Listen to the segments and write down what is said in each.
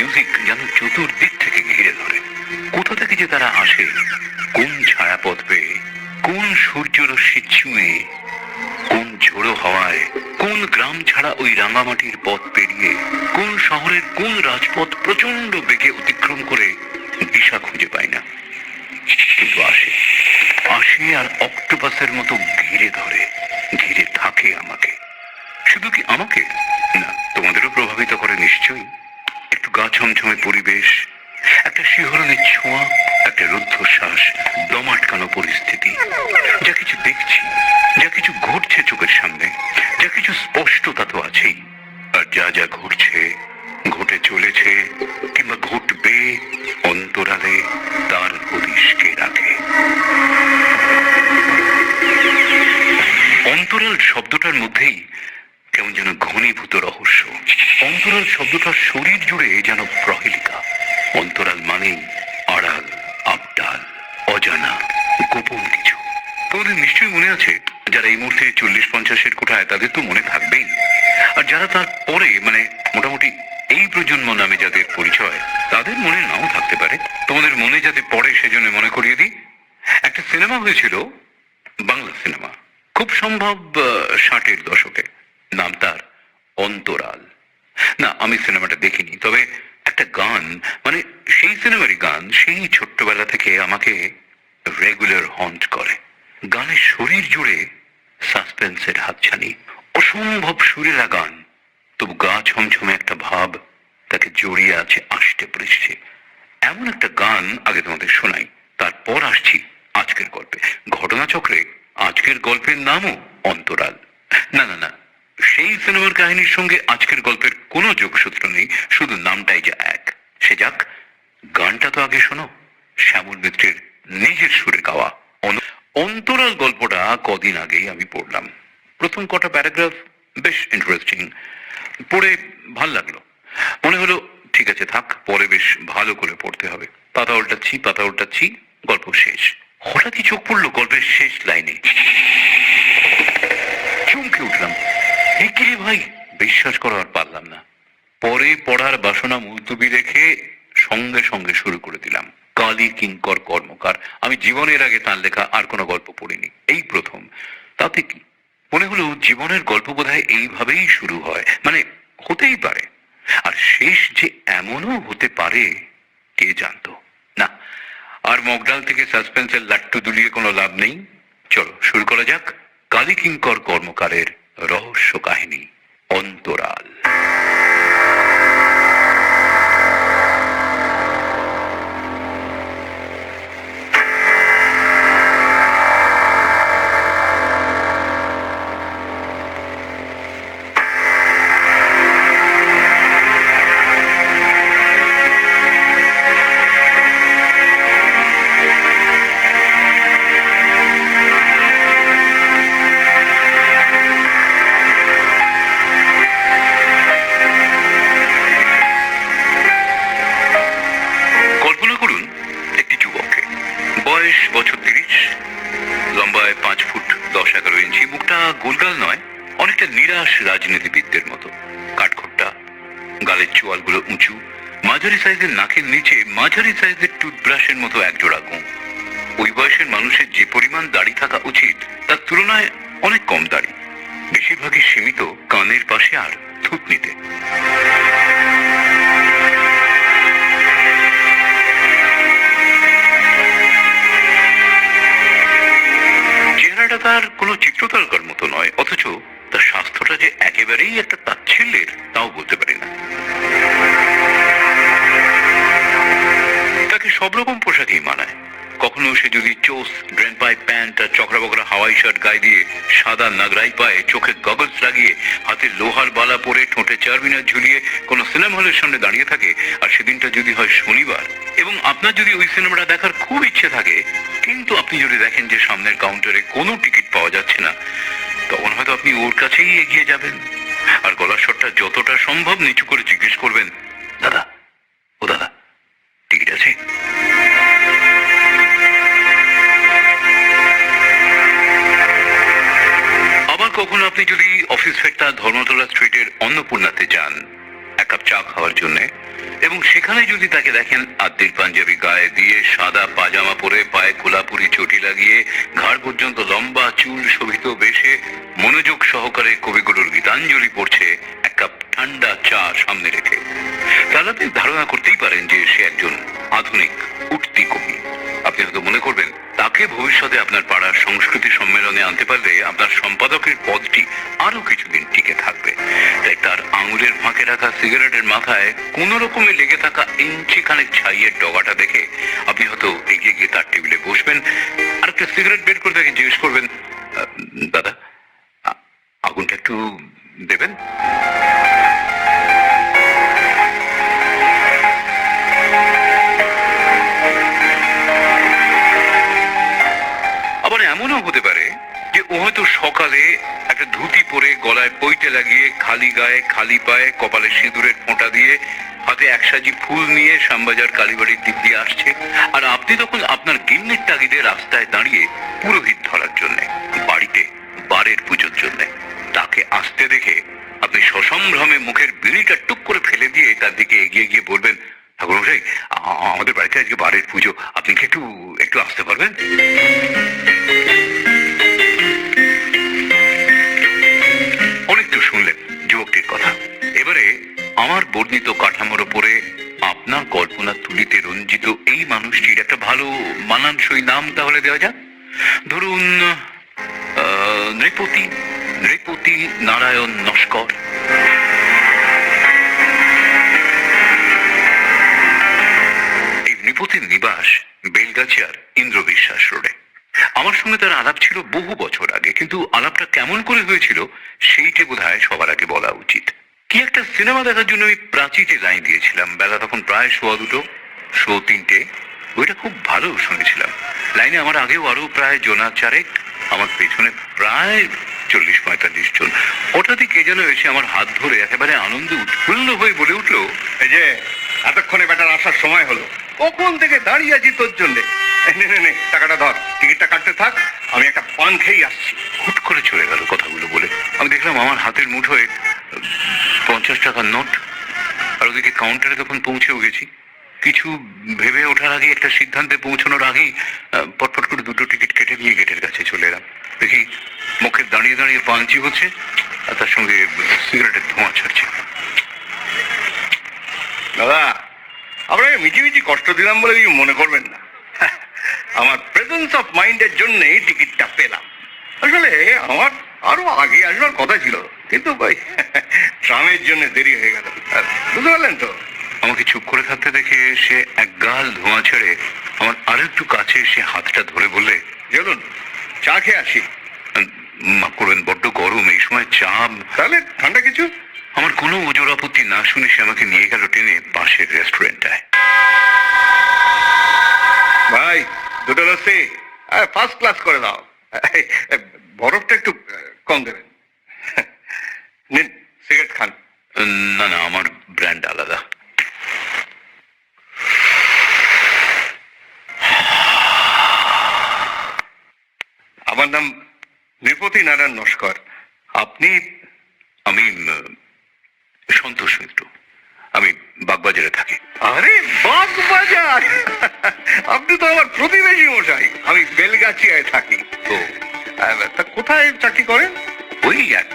Music যেন চতুর্দিক থেকে ঘিরে ধরে। কোথা থেকে যে তারা আসে, কোন ছায়াপথ পেয়ে, কোন সূর্যরশ্মি ছুঁয়ে, কোন ঝোড়ো হাওয়ায়, কোন গ্রাম ছাড়া ওই রাঙামাটির পথ পেরিয়ে, কোন শহরের কোন রাজপথ প্রচন্ড বেগে অতিক্রম করে দিশা খুঁজে পায় না, কিন্তু আসে আসে আর অক্টোপাসের মতো ঘিরে ধরে, ঘিরে থাকে আমাকে। শুধু কি আমাকে না, তোমাদেরও প্রভাবিত করে নিশ্চয়ই। একটু গা ছমছমে পরিবেশ, একটা শিহরণের ছোঁয়া, একটা রুদ্ধশ্বাস, দম আটকানো পরিস্থিতি, যা কিছু দেখছি, যা কিছু ঘটছে চোখের সামনে, যা কিছু স্পষ্টতা তো আছেই, আর যা যা ঘটছে, ঘটে চলেছে কিংবা ঘটবে অন্তরালে, তার হদিশকে রাখে। অন্তরাল শব্দটার মধ্যেই কেমন যেন ঘনীভূত রহস্য। অন্তরাল শব্দটার শরীর জুড়ে যেন প্রহেলিকা। অন্তরাল মানেই আড়াল, আবডাল, অজানা, গোপন কিছু। তোমাদের নিশ্চয়ই মনে আছে, যারা এই মুহূর্তে 40-50-এর কোঠায়, তাদের তো মনে থাকবেই। আর যারা তার পরে, মানে মোটামুটি এই প্রজন্ম নামে যাদের পরিচয়, তাদের মনে নাও থাকতে পারে। তোমাদের মনে যাতে পড়ে সেজন্য মনে করিয়ে দিই, একটা সিনেমা হয়েছিল, বাংলা সিনেমা, খুব সম্ভব 60-এর দশকে। নাম তার অন্তরাল। না, আমি সিনেমাটা দেখিনি, তবে একটা গান, মানে সেই সিনেমারই গান, সেই ছোট্টবেলা থেকে আমাকে রেগুলার হন্ট করে। গানের শরীর জুড়ে সাসপেন্সের হাতছানি, অসম্ভব সুরেলা গান, তবু গা ছমছমে একটা ভাব তাকে জড়িয়ে আছে আষ্টে পৃষ্ঠে। এমন একটা গান আগে তোমাদের শোনাই, তারপর আসছি আজকের গল্পে। ঘটনাচক্রে আজকের গল্পের নামও অন্তরাল। না না না, সেই সিনেমার কাহিনীর সঙ্গে আজকের গল্পের কোনো যোগসূত্র নেই, শুধু নামটাই যা এক। সে যাক, গানটা তো আগে শোনো, শ্যামল মিত্রের নিজের সুরে গাওয়া অন্তরাল গল্পটা কদিন আগেই আমি পড়লাম। প্রথম কটা প্যারাগ্রাফ বেশ ইন্টারেস্টিং, পড়ে ভাল লাগলো। মনে হলো ঠিক আছে থাক, পরে বেশ ভালো করে পড়তে হবে। পাতা উল্টাচ্ছি, গল্প শেষ। হঠাৎই চোখ পড়লো গল্পের শেষ লাইনে। চমকে উঠলাম, কি রে ভাই, বিশ্বাস করা আর পারলাম না। পরে পড়ার বাসনা মুলতুবি রেখে সঙ্গে সঙ্গে শুরু করে দিলাম। কালী কিঙ্কর কর্মকার। আমি জীবনের আগে তার লেখা আর কোনো গল্প পড়িনি, এই প্রথম। তাতে কি, মনে হলো জীবনের গল্প বোধহয় এইভাবেই শুরু হয়, মানে হতেই পারে। আর শেষ যে এমনও হতে পারে, কে জানতো। না, আর মগডাল থেকে সাসপেন্সের লাট্টু দুলিয়ে কোনো লাভ নেই। চলো শুরু করা যাক কালী কিঙ্কর কর্মকারের রহস্য কাহিনী অন্তরাল। বছর 30, লম্বায় 5 ফুট 10-11 ইঞ্চি, মুখটা গোলগাল নয়, অনেকটা নিরাশ রাজনীতিবিদদের মতো, কাঠখোট্টা, গালের চোয়ালগুলো উঁচু, মাঝারি সাইজের নাকের নিচে মাঝারি সাইজের টুথব্রাশের মতো একজোড়া গোঁ। ওই বয়সের মানুষের যে পরিমাণ দাড়ি থাকা উচিত, তার তুলনায় অনেক কম দাড়ি, বেশিরভাগই সীমিত কানের পাশে আর থুতনিতে। চেহারাটা তার কোনো চিত্রতারকার মতো নয়, অথচ তার স্বাস্থ্যটা যে একেবারেই একটা তাচ্ছিল্যের, তাও বলতে পারি না। তাকে সব রকম পোশাকই মানায়। কখনো সে যদি চোস ড্রেন পাইপ প্যান্ট আর চকরা বকরা হাওয়াই শার্ট গায়ে দিয়ে, সাদা নাগরাই পায়ে, চোখে গগলস লাগিয়ে, হাতে লোহার বালা পরে, ঠোঁটে চারমিনার ঝুলিয়ে কোনো সিনেমা হলের সামনে দাঁড়িয়ে থাকে, আর সেদিনটা যদি হয় শনিবার, এবং আপনার যদি ওই সিনেমাটা দেখার খুব ইচ্ছে থাকে, কিন্তু আপনি যদি দেখেন যে সামনের কাউন্টারে কোনো টিকিট পাওয়া যাচ্ছে না, তখন হয়তো আপনি ওর কাছেই এগিয়ে যাবেন, আর গলার স্বরটা যতটা সম্ভব নিচু করে জিজ্ঞেস করবেন, দাদা, ও দাদা, টিকিট আছে? আবার কখনো আপনি যদি অফিস ফেরতা ধর্মতলা স্ট্রিটের অন্নপূর্ণাতে যান এক কাপ চা খাওয়ার জন্য, এবং সেখানে যদি তাকে দেখেন আদ্যির পাঞ্জাবি গায়ে দিয়ে, সাদা পাজামা পরে, পায়ে কোলাপুরি চটি লাগিয়ে, ঘাড় পর্যন্ত লম্বা চুল শোভিত বেশে মনোযোগ সহকারে কবিগুরুর গীতাঞ্জলি পড়ছে এক কাপ ঠান্ডা চা সামনে রেখে, তাহলে আপনি ধারণা করতেই পারেন যে সে একজন আধুনিক উঠতি কবি। আপনি হয়তো মনে করবেন তাকে ভবিষ্যতে আপনার পাড়ার সংস্কৃতি সম্মেলনে আনতে পারলে আপনার সম্পাদকের পদটি আরো কিছুদিন টিকে থাকবে। তাই তার আঙুলের ফাঁকে রাখা সিগারেটের মাথায় কোন রকমে লেগে থাকা ইঞ্চি খানেক ছাইয়ের ডগাটা দেখে আপনি হয়তো এগিয়ে গিয়ে তার টেবিলে বসবেন, আর একটা সিগারেট বের করে তাকে জিজ্ঞেস করবেন, দাদা আগুনটা একটু দেবেন? আবার এমনও হতে পারে যে ও হয়তো সকালে একটা ধুতি পরে, গলায় পৈতে লাগিয়ে, খালি গায়ে খালি পায়ে, কপালে সিঁদুরের ফোঁটা দিয়ে, হাতে এক সাজি ফুল নিয়ে শ্যামবাজার কালীবাড়ির দিক দিয়ে আসছে, আর আপনি তখন আপনার গিন্নির তাগিদে রাস্তায় দাঁড়িয়ে পুরোহিত ধরার জন্যে, বাড়িতে বারের পুজোর জন্যে। তাকে আসতে দেখে আপনি সসম্ভ্রমে মুখের বিড়িটা টুক করে ফেলে দিয়ে তার দিকে এগিয়ে গিয়ে বলবেন, ঠাকুরমশাই আমাদের বাড়িতে আজকে বারের পুজো, আপনি কি একটু একটু আসতে পারবেন? অনেক তো শুনলেন যুবকটির কথা। এবারে আমার বর্ণিত কাঠামোর ওপরে আপনার কল্পনা তুলিতে রঞ্জিত এই মানুষটির একটা ভালো মানানসই নাম তাহলে দেওয়া যাক। ধরুন নৃপতি নৃপতি নারায়ণ নস্কর। এই নৃপতির নিবাস বেলগাছিয়ার ইন্দ্র বিশ্বাস রোডে। আমার সঙ্গে তার আলাপ ছিল বহু বছর আগে, কিন্তু আলাপটা কেমন করে হয়েছিল সেইটা বোধহয় সবার আগে বলা উচিত। কি একটা সিনেমা দেখার জন্য আমি প্রাচীতে লাইন দিয়েছিলাম। বেলা তখন প্রায় 2:15, 3:30। ওইটা খুব ভালো শুনেছিলাম। লাইনে আমার আগেও আরো প্রায় জোনা চারেক, আমার পেছনে প্রায় 40-45 জন। হঠাৎই কে যেন এসে আমার হাত ধরে একেবারে আনন্দে উৎফুল্ল হয়ে বলে উঠলো, এই যে এতক্ষণে বেটার আসার সময় হলো, কখন থেকে দাঁড়িয়ে আছি তোর জন্যে। নে টাকাটা ধর, টিকিটটা কাটতে থাক, আমি একটা পান খেয়েই আসছি। হুট করে চলে গেল কথাগুলো বলে। আমি দেখলাম আমার হাতের মুঠোয় 50 টাকার নোট, আর ওদিকে কাউন্টারে তখন পৌঁছেও গেছি। কিছু ভেবে ওঠার আগে, একটা সিদ্ধান্তে পৌঁছানোর আগেই পটপট করে 2টো টিকিট কেটে নিয়ে গেটের কাছে চলে এলাম। দেখি মুখে দাঁড়িয়ে দাঁড়িয়ে পাঞ্চি হচ্ছে, আর তার সঙ্গে সিগারেটের ধোঁয়া ছাড়ছে। দাদা, আপনাকে মিটিমিটি কষ্ট দিলাম বলে কিছু মনে করবেন না। আমার প্রেজেন্স অফ মাইন্ডের জন্যই টিকিটটা পেলাম। আসলে আমার আরো আগে আসবার কথা ছিল, কিন্তু ভাই ট্রামের জন্য দেরি হয়ে গেল। বুঝতে পারলেন তো? আমাকে চুপ করে থাকতে দেখে সে এক গাল ধোঁয়া ছেড়ে আমার আরো একটু কাছে এসে হাতটা ধরে বললে, চলুন চা খেয়ে আসি। মাফ করবেন, বড্ড গরম এই সময় চা। তাহলে ঠান্ডা কিছু? আমার কোনো ওজোর আপত্তি না শুনে সে আমাকে নিয়ে গেল টেনে পাশের রেস্টুরেন্টটায়। ভাই 2টো লস্যি ফার্স্ট ক্লাস করে দাও। বরফটা একটু কম দেবেন। নিন সিগারেট খান। না না, আমার ব্র্যান্ড আলাদা। আমার নাম নৃপতি নারায়ণ নস্কর। আপনি? আমি সন্তোষ মিত্র, আমি বাগবাজারে থাকি। আরে বাগবাজার! আপনি তো আমার প্রতিবেশী মশাই। আমি বেলগাছিয়ায় থাকি। তো তা কোথায় চাকরি করেন? ওই এক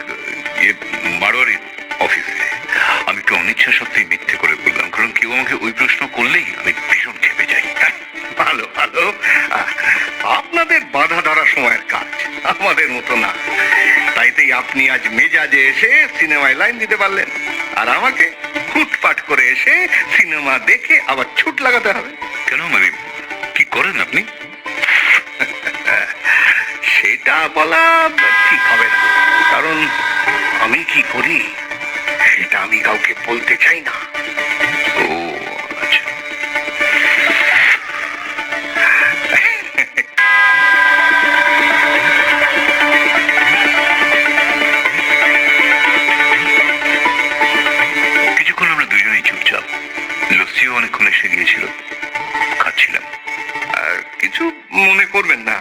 মারোয়ারি অফিসে। আমি একটু অনিচ্ছা সত্ত্বেই মিথ্যে করে বললাম, কারণ কেউ আমাকে ওই প্রশ্ন করলেই আমি ভীষণ খেপে যাই। ভালো ভালো, আপনাদের বাধা ধরা সময়ের কাজ, আমাদের মতো না। তাইতেই আপনি আজ মেজাজে এসে সিনেমায় লাইন দিতে পারলেন, আর আমাকে ফুটপাট করে এসে সিনেমা দেখে আবার ছুট লাগাতে হবে। কেন, মানে কি করেন আপনি? সেটা বলা ঠিক হবে না, কারণ আমি কি করি সেটা আমি কাউকে বলতে চাই না। ও আচ্ছা। কিছুক্ষণ আমরা দুজনেই চুপচাপ। লস্যিও অনেকক্ষণ এসে গিয়েছিল, খাচ্ছিলাম। আর কিছু মনে করবেন না,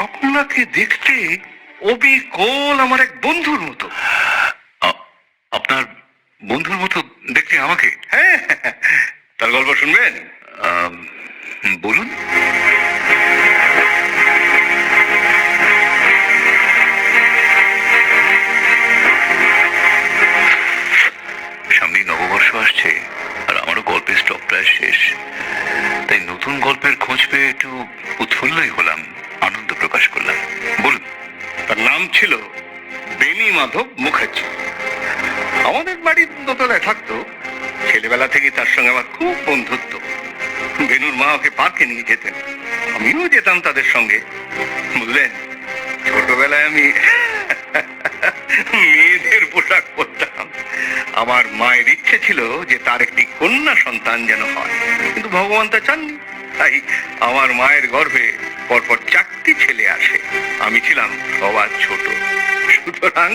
আপনাকে দেখতে অবিকল আমার এক বন্ধুর মতো। আপনার বন্ধুর মতো দেখতে আমাকে? হ্যাঁ, তার গল্প শুনবেন? বলুন। সামনেই নববর্ষ আসছে, আর আমারও গল্পের স্টক প্রায় শেষ। তাই নতুন গল্পের খোঁজ পেয়ে একটু উৎফুল্লই হলাম, আনন্দ প্রকাশ করলাম। বলুন। তার নাম ছিল বেনি মাধব মুখার্জি। আমাদের বাড়ির দোতলায় থাকতো। ছেলেবেলা থেকে তার সঙ্গে আমার খুব বন্ধুত্ব। বেনুর মা ওকে পার্কে নিয়ে যেতেন, আমিও যেতাম তাদের সঙ্গে। বুঝলেন, ছোটবেলায় আমি মেয়েদের পোশাক পরতাম। আমার মায়ের ইচ্ছে ছিল যে তার একটি কন্যা সন্তান যেন হয়, কিন্তু ভগবান তা চাননি। তাই আমার মায়ের গর্ভে পরপর 4টি ছেলে আসে। আমি ছিলাম সবার ছোট। সুতরাং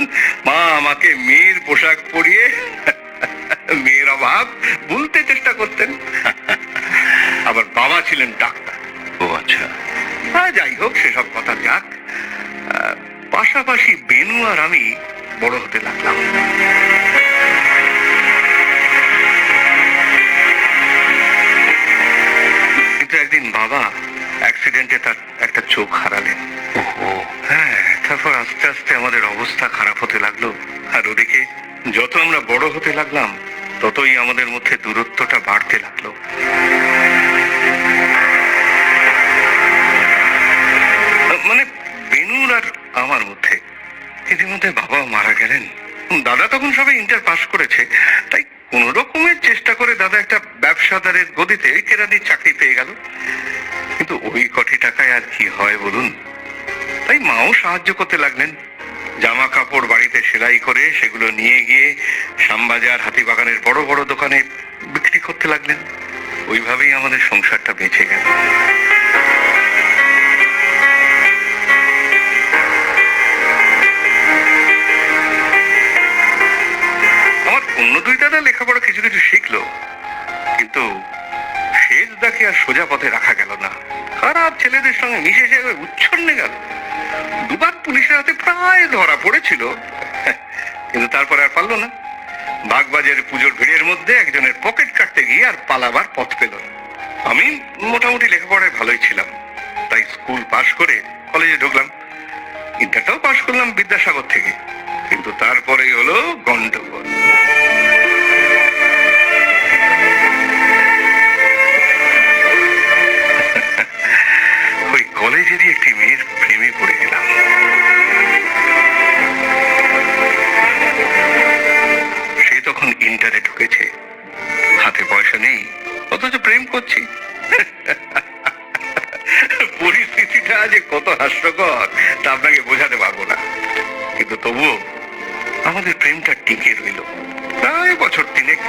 মা আমাকে মেয়ের পোশাক পরিয়ে মেয়ের অভাব ভুলতে চেষ্টা করতেন। আবার বাবা ছিলেন ডাক্তার। ও আচ্ছা। যাই হোক, সেসব কথা যাক। পাশাপাশি বেনু আর আমি বড় হতে লাগলাম। কিন্তু একদিন বাবা অ্যাক্সিডেন্টে তার একটা চোখ হারালেন। ওহো। হ্যাঁ, তারপর আস্তে আস্তে আমাদের অবস্থা খারাপ হতে লাগলো। আর ওদিকে যত আমরা বড় হতে লাগলাম, ততই আমাদের মধ্যে দূরত্বটা বাড়তে লাগলো। মানে বেনুর আর আমার মধ্যে। ইতিমধ্যে বাবা মারা গেলেন। দাদা তখন সবে ইন্টার পাস করেছে, তাই কোন রকমের চেষ্টা করে দাদা একটা ব্যবসাদারের গদিতে কেরানির চাকরি পেয়ে গেল। কিন্তু ওই কটি টাকায় আর কি হয় বলুন? তাই মাও সাহায্য করতে লাগলেন। জামা কাপড় বাড়িতে সেলাই করে সেগুলো নিয়ে গিয়ে শ্যামবাজার, হাতিবাগানের বড় বড় দোকানে বিক্রি করতে লাগলেন। ওইভাবেই আমাদের সংসারটা বেঁচে গেল। আমার অন্য 2 দাদা লেখাপড়া কিছু কিছু শিখলো, কিন্তু শেষ দাকে আর সোজা পথে রাখা গেল না। খারাপ ছেলেদের সঙ্গে মিশে সে উচ্ছন্নে গেল। 2বার পুলিশের হাতে প্রায় ধরা পড়েছিল, কিন্তু তারপরে আর পারলো না। বাগবাজারের পুজোর ভিড়ের মধ্যে একজনের পকেট কাটতে গিয়ে আর পালাবার পথ পেল না। আমি মোটামুটি লেখাপড়ায় ভালোই ছিলাম, তাই স্কুল পাশ করে কলেজে ঢুকলাম। ইন্টারটাও পাশ করলাম বিদ্যাসাগর থেকে। কিন্তু তারপরেই হলো গন্ডগোল। ওই কলেজেরই একটি মেয়ের প্রেমে পড়ে গেলাম। সে তখন ইন্টারে ঢুকেছে, হাতে পয়সা নেই, অথচ প্রেম করছি। পরিস্থিতিটা যে কত হাস্যকর তা আপনাকে বোঝাতে পারবো না। কিন্তু তবুও আমাদের প্রেমটা টিকে রইল প্রায় বছর 3।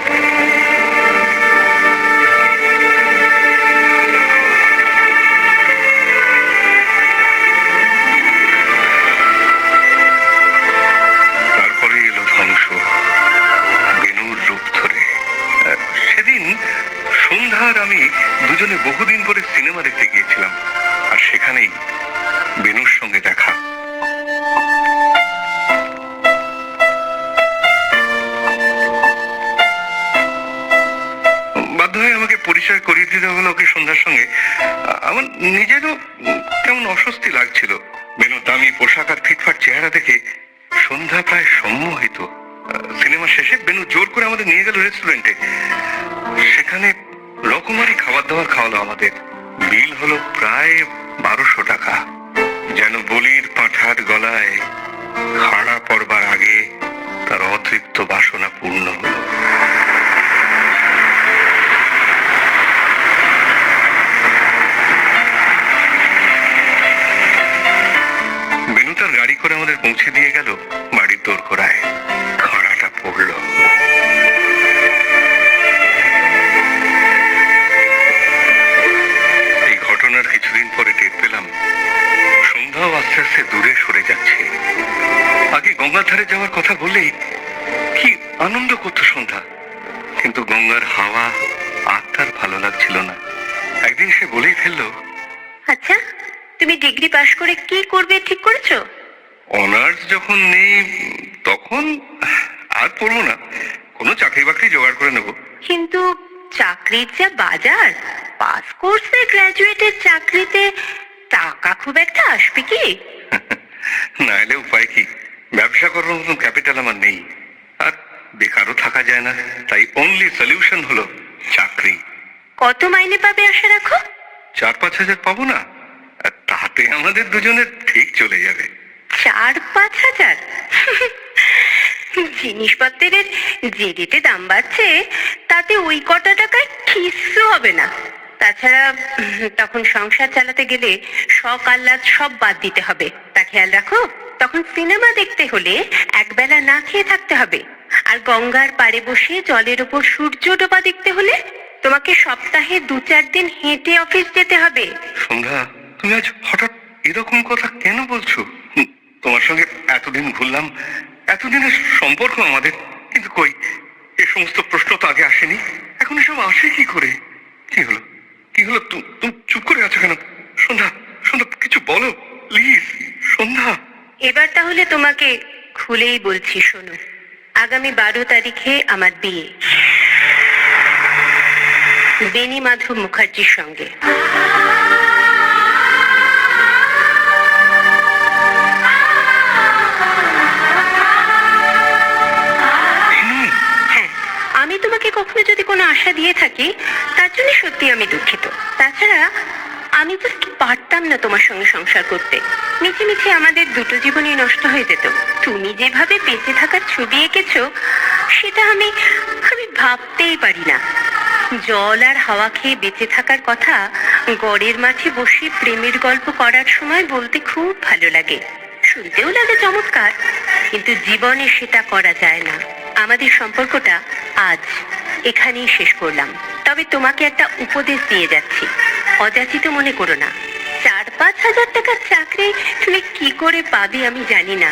তারপরে এলো ধ্বংস, বেনুর রূপ ধরে। সেদিন সন্ধ্যার আমি দুজনে বহুদিন পরে সিনেমা দেখতে গিয়েছিলাম, আর সেখানেই বেনুর সঙ্গে দেখা। বাধ্য হয়ে আমাকে পরিচয় করিয়ে দিতে হলো ওকে সন্ধ্যার সঙ্গে। আমার নিজেরও কেমন অস্বস্তি লাগছিল। বেনুর দামি পোশাক আর ফিটফাট চেহারা দেখে সন্ধ্যা প্রায় সম্মোহিত। সিনেমা শেষে বেনু জোর করে আমাদের নিয়ে গেল রেস্টুরেন্টে। সেখানে রকমারি খাবার দাবার খাওয়ালো আমাদের। বিল হলো প্রায় 1200 টাকা। যেন বলির পাঁঠার গলায় খাড়া পড়বার আগে তার অতৃপ্ত বাসনা পূর্ণ হলো। বেনু তার গাড়ি করে আমাদের পৌঁছে দিয়ে গেল বাড়ির দোরগোড়ায়। খাড়াটা পড়ল। এই ঘটনার কিছুদিন পরে টের পেলাম সন্ধ্যাও আস্তে আস্তে দূরে সরে যাচ্ছে। আগে গঙ্গার ধারে যাওয়ার কথা বললেই কি আনন্দ করতো সন্ধ্যা, কিন্তু গঙ্গার হাওয়া আর তার ভালো লাগছিল না। একদিন সে বলেই ফেললো, আচ্ছা, তুমি ডিগ্রি পাশ করে কি করবে ঠিক করেছো? অনার্স যখন নেই তখন আর পড়বো না, কোনো চাকরি বাকরি জোগাড় করে নেবো। কিন্তু চাকরির যা বাজার, পাস কোর্সে গ্র্যাজুয়েটের চাকরিতে টাকা খুব একটা আসবে কি? না এলে উপায় কি? ব্যবসা করার মতন ক্যাপিটাল আমার নেই, আর বেকারও থাকা যায় না। তাই অনলি সলিউশন হলো চাকরি। কত মাইনে পাবে আশা রাখো? 4-5 হাজার পাবো না? আর তাতে আমাদের দুজনের ঠিক চলে যাবে। 4-5 হাজার? জিনিসপত্রের যে রেটে দাম বাড়ছে, তাতে ওই কটা টাকায় কিচ্ছু হবে না। তাছাড়া তখন সংসার চালাতে গেলে শখ আহ্লাদ সব বাদ দিতে হবে, তা খেয়াল রাখো। তখন সিনেমা দেখতে হলে একবেলা না খেয়ে থাকতে হবে, আর গঙ্গার পাড়ে বসে জলের ওপর সূর্য ডোবা দেখতে হলে তোমাকে সপ্তাহে 2-4 দিন হেঁটে অফিস যেতে হবে। সন্ধ্যা, তুমি আজ হঠাৎ এরকম কথা কেন বলছো? তোমার সঙ্গে এতদিন ঘুরলাম, এতদিনের সম্পর্ক আমাদের, কিন্তু কই এ সমস্ত প্রশ্ন তো আগে আসেনি। এখন এসব আসে কি করে? কি হলো? কি হলো? তুমি চুপ করে আছো কেন? সন্ধ্যা, সন্ধ্যা কিছু বলো প্লিজ। সন্ধ্যা, এবার তাহলে তোমাকে খুলেই বলছি, শোনো। আগামী 12 তারিখে আমার বিয়ে, বেনি মাধব মুখার্জির সঙ্গে। হ্যাঁ, আমি তোমাকে কখনো যদি কোনো আশা দিয়ে থাকি, তার জন্য সত্যি আমি দুঃখিত। তাছাড়া আমি জাস্ট পারতাম না তোমার সঙ্গে সংসার করতে। মিছে মিছে আমাদের দুটো জীবনই নষ্ট হয়ে যেত। তুমি যেভাবে বেঁচে থাকার ছবি এঁকেছো, সেটা আমি ভাবতেই পারি না। জল আর হাওয়া খেয়ে বেঁচে থাকার কথা গড়ের মাঠে বসে প্রেমের গল্প করার সময় বলতে খুব ভালো লাগে, শুনতেও লাগে চমৎকার, কিন্তু জীবনে সেটা করা যায় না। আমাদের সম্পর্কটা আজ এখানেই শেষ করলাম। তবে তোমাকে একটা উপদেশ দিয়ে যাচ্ছি, অযাচিত মনে করো না। 4-5 হাজার টাকার চাকরি তুমি কি করে পাবে আমি জানি না,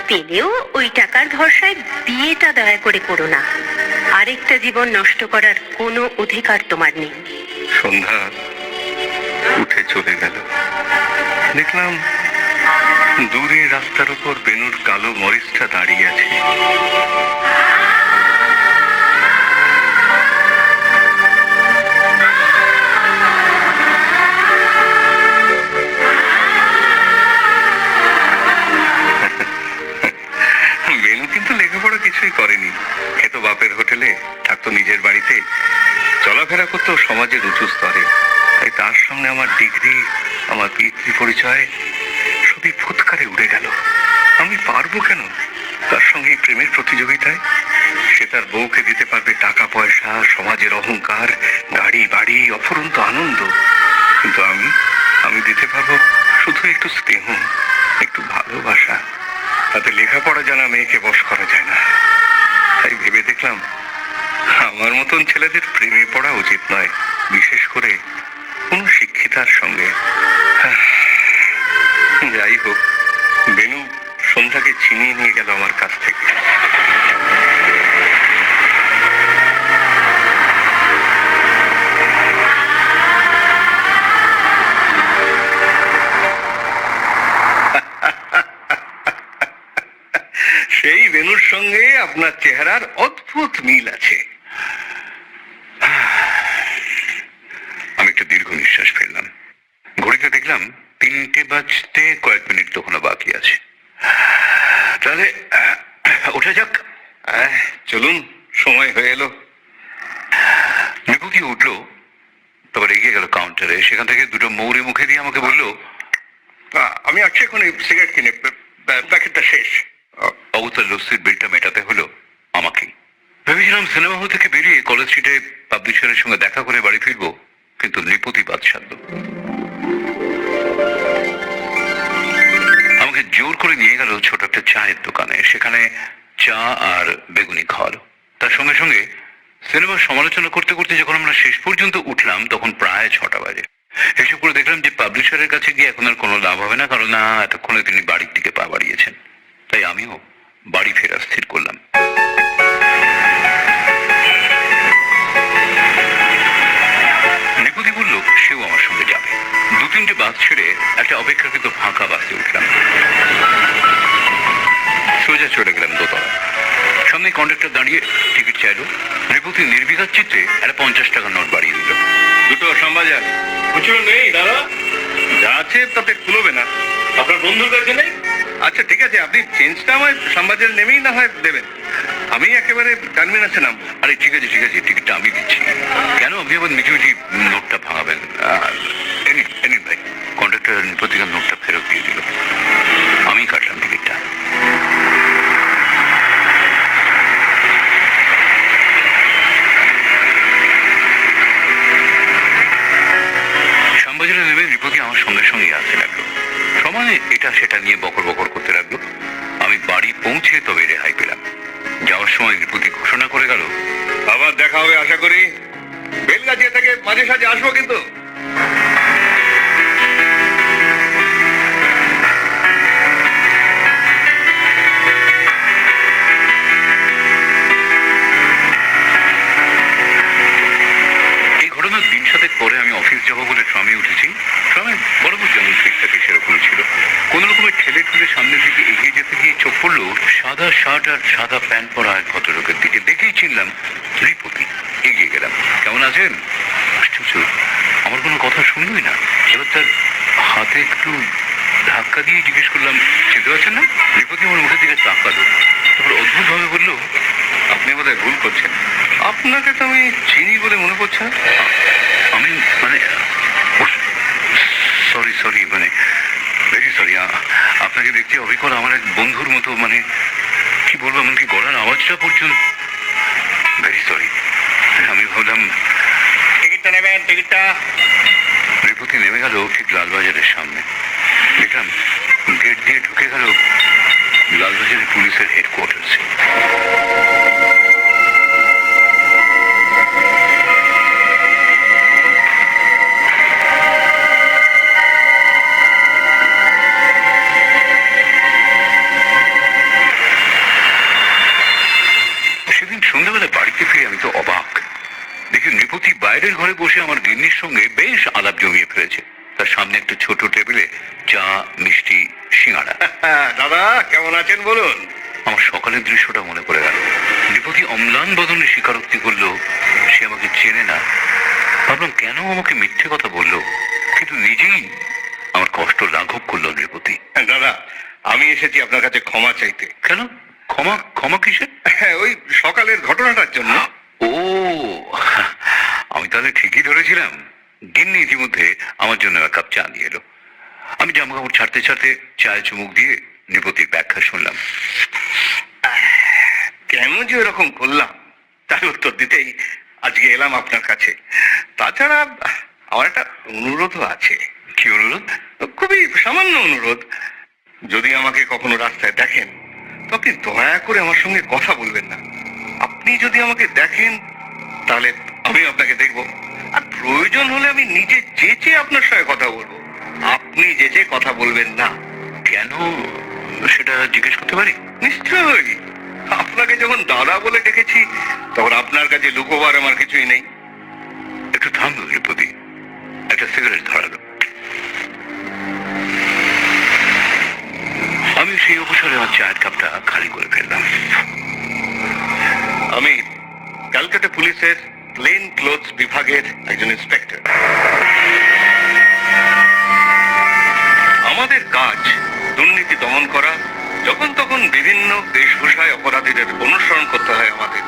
পেলেও ওই টাকার ভরসায় বিয়েটা দয়া করে করো না। আরেকটা জীবন নষ্ট করার কোনো অধিকার তোমার নেই। সন্ধ্যা উঠে চলে গেল। দেখলাম দূরে রাস্তার উপর বেনুর কালো মরিচটা দাঁড়িয়ে আছে। বেনু কিন্তু লেখাপড়া কিছুই করেনি, খেতো বাপের হোটেলে, থাকতো নিজের বাড়িতে, চলাফেরা করতো সমাজের উঁচু স্তরে। তাই তার সামনে আমার ডিগ্রি, আমার পিতৃ পরিচয় সবই ফুৎকারে উড়ে গেল। আমি পারবো কেন তার সঙ্গে প্রেমের প্রতিযোগিতায়? সে তার বউকে দিতে পারবে টাকা পয়সা, সমাজের অহংকার, গাড়ি বাড়ি, অফুরন্ত আনন্দ, কিন্তু আমি দিতে পারবো শুধু একটু স্নেহ, একটু ভালোবাসা। তাতে লেখাপড়া জানা মেয়েকে বশ করা যায় না। তাই ভেবে দেখলাম আমার মতন ছেলেদের প্রেমে পড়া উচিত নয়, বিশেষ করে কোনো শিক্ষিতার সঙ্গে। যাই হোক, বেনু সন্ধ্যাকে ছিনিয়ে নিয়ে গেল আমার কাছ থেকে। সেই বেনুর সঙ্গে আপনার চেহারার অদ্ভুত মিল আছে। আমি একটা দীর্ঘ নিঃশ্বাস ফেললাম। ঘড়িতে দেখলাম 3টে বাজতে কয়েক মিনিট তখনও বাকি আছে। তাহলে ওঠা যাক। চলুন, সময় হয়ে এলো। নিপুতি উঠলো, তারপর এগিয়ে গেল কাউন্টারে। সেখান থেকে 2টো মৌরি মুখে দিয়ে আমাকে বলল, আমি আসছি এখন সিগারেট কিনে, প্যাকেটটা শেষ। অবতার লস্যির বিলটা মেটাতে হলো আমাকেই। ভেবেছিলাম সিনেমা হল থেকে বেরিয়ে কলেজ স্ট্রিটে পাবলিশারের সঙ্গে দেখা করে বাড়ি ফিরবো, কিন্তু নিপতি বাদ সাধল। আমাকে জোর করে নিয়ে গেল ছোট একটা চায়ের দোকানে। সেখানে চা আর বেগুনি খাওয়ালো। তার সঙ্গে সঙ্গে সিনেমার সমালোচনা করতে করতে যখন আমরা শেষ পর্যন্ত উঠলাম, তখন প্রায় 6টা বাজে। এসব করে দেখলাম যে পাবলিশারের কাছে গিয়ে এখন আর কোনো লাভ হবে না, কারণ না এতক্ষণে তিনি বাড়ির দিকে পা বাড়িয়েছেন। তাই আমিও বাড়ি ফেরা স্থির করলাম। নিপতি বলল সেও আমার সঙ্গে যাবে। 2-3টে বাস ছেড়ে একটা অপেক্ষাকৃত ফাঁকা বাসে উঠলাম। সোজা চলে গেলাম দোতলা। সামনে কন্ডাক্টর দাঁড়িয়ে টিকিট চাইলো। রিপতি নির্বিকার চিত্তে একটা 50 টাকার নোট বাড়িয়ে দিল। দুটো শ্যামবাজার খুচরো নেই দাদা, যা আছে তাতে কুলোবে না। আপনার বন্ধুর কাছে নেই? আচ্ছা ঠিক আছে, আপনি চেঞ্জটা আমায় শ্যামবাজার নেমেই না হয় দেবেন, আমি একেবারে টার্মিনাসে নামবো। আরে ঠিক আছে ঠিক আছে, টিকিটটা আমি দিচ্ছি। কেন আপনি আবার মিটি মিটি নোটটা ভাঙাবেন? এনিন ভাই, কন্ডাক্টর রিপতিকার নোটটা ফেরত দিয়ে দিল। আমি কাটলাম টিকিটটা। শ্যামবাজারে নেমে রিপতি আমার সঙ্গে সঙ্গে আসতে লাগলো। সমানে এটা সেটা নিয়ে বকর বকর করতে লাগলো। আমি বাড়ি পৌঁছে তবে রেহাই পেলাম। যাওয়ার সময় রিপতি ঘোষণা করে গেল, আবার দেখা হবে আশা করি। বেলগাছিয়া থেকে মাঝে সাঝে আসবো কিন্তু। এই ঘটনার দিন সাতেক পরে আমি অফিস যাবো বলে ট্রামে উঠেছি। ট্রামে বরাবর যেমন ঠিক থাকে সেরকমই ছিল। কোন রকমের ঠেলে ঠুলে সামনের দিকে এগিয়ে যেতে গিয়ে চোখ পড়লো সাদা শার্ট আর সাদা প্যান্ট পরা এক ভদ্রলোকের দিকে। দেখেই চিনলাম রিপতি। এগিয়ে গেলাম। কেমন আছেন? আশ্চর্য, আমার কোনো কথা শুনলই না। এবার তার হাতে একটু ধাক্কা দিয়ে জিজ্ঞেস করলাম, চিনতে পারছেন না? রিপতি আমার মুখের দিকে তাকালো, তারপর অদ্ভুত ভাবে বললো, আপনি বোধহয় ভুল করছেন, আপনাকে তো আমি চিনি বলে মনে করছে না। আমি মানে সরি মানে ভেরি সরি, আপনাকে দেখতে অবিকল আমার এক বন্ধুর মতো, মানে কি বলবো, এমনকি গলার আওয়াজটা পর্যন্ত। Very sorry. আমি ভাবলাম টিকিটটা নেবেন, টিকিটটা। রিপতি নেমে গেল ঠিক লালবাজারের সামনে। দেখলাম গেট দিয়ে ঢুকে গেল লালবাজারের পুলিশের হেডকোয়ার্টার্সে। সেদিন সন্ধ্যাবেলা বাড়িতে ফিরে আমি তো অবাক। দেখি রিপতি বাইরের ঘরে বসে আমার গিন্নির সঙ্গে বেশ আলাপ জমিয়ে ফেলেছে। তার সামনে একটা ছোট টেবিলে চা, মিষ্টি, সিঙ্গাড়া। দাদা কেমন আছেন বলুন। আমার সকালের দৃশ্যটা মনে পড়ে গেল। রিপতি অম্লান বদনে স্বীকারোক্তি করলো সে আমাকে চেনে না। ভাবলাম কেন আমাকে মিথ্যে কথা বললো, কিন্তু নিজেই আমার কষ্ট লাঘব করলো রিপতি। দাদা আমি এসেছি আপনার কাছে ক্ষমা চাইতে। কেন? ক্ষমা? ক্ষমা কিসে? ওই সকালের ঘটনাটার জন্য। ও, আমি তাহলে ঠিকই ধরেছিলাম। গিন্নি ইতিমধ্যে আমার জন্য এক কাপ চা নিয়ে এলো। আমি জামা কাপড় ছাড়তে ছাড়তে চায়ে চুমুক দিয়ে রিপতির ব্যাখ্যা শুনলাম। কেন যে এরকম করলাম তার উত্তর দিতেই আজকে এলাম আপনার কাছে। তাছাড়া আমার একটা অনুরোধও আছে। কি অনুরোধ? খুবই সামান্য অনুরোধ। যদি আমাকে কখনো রাস্তায় দেখেন তো আপনি দয়া করে আমার সঙ্গে কথা বলবেন না। আপনি যদি আমাকে দেখেন তাহলে আমি আপনাকে দেখব, আর প্রয়োজন হলে আমি নিজে চেঁচে আপনার সঙ্গে কথা বলবো। আপনি চেঁচে কথা বলবেন না। কেন সেটা জিজ্ঞেস করতে পারি? নিশ্চয়ই। আপনাকে যখন দাদা বলে ডেকেছি তখন আপনার কাছে লুকোবার আমার কিছুই নেই। একটু থামলো রিপতি, একটা সিগারেট ধরালো। আমি সেই অবসরে আমার চায়ের কাপটা খালি করে ফেললাম। আমি ক্যালকাটা পুলিশের প্লেন ক্লোথস বিভাগের একজন ইন্সপেক্টর। আমাদের কাজ দুর্নীতি দমন করা। যখন তখন বিভিন্ন বেশভূষায় অপরাধীদের অনুসরণ করতে হয় আমাদের।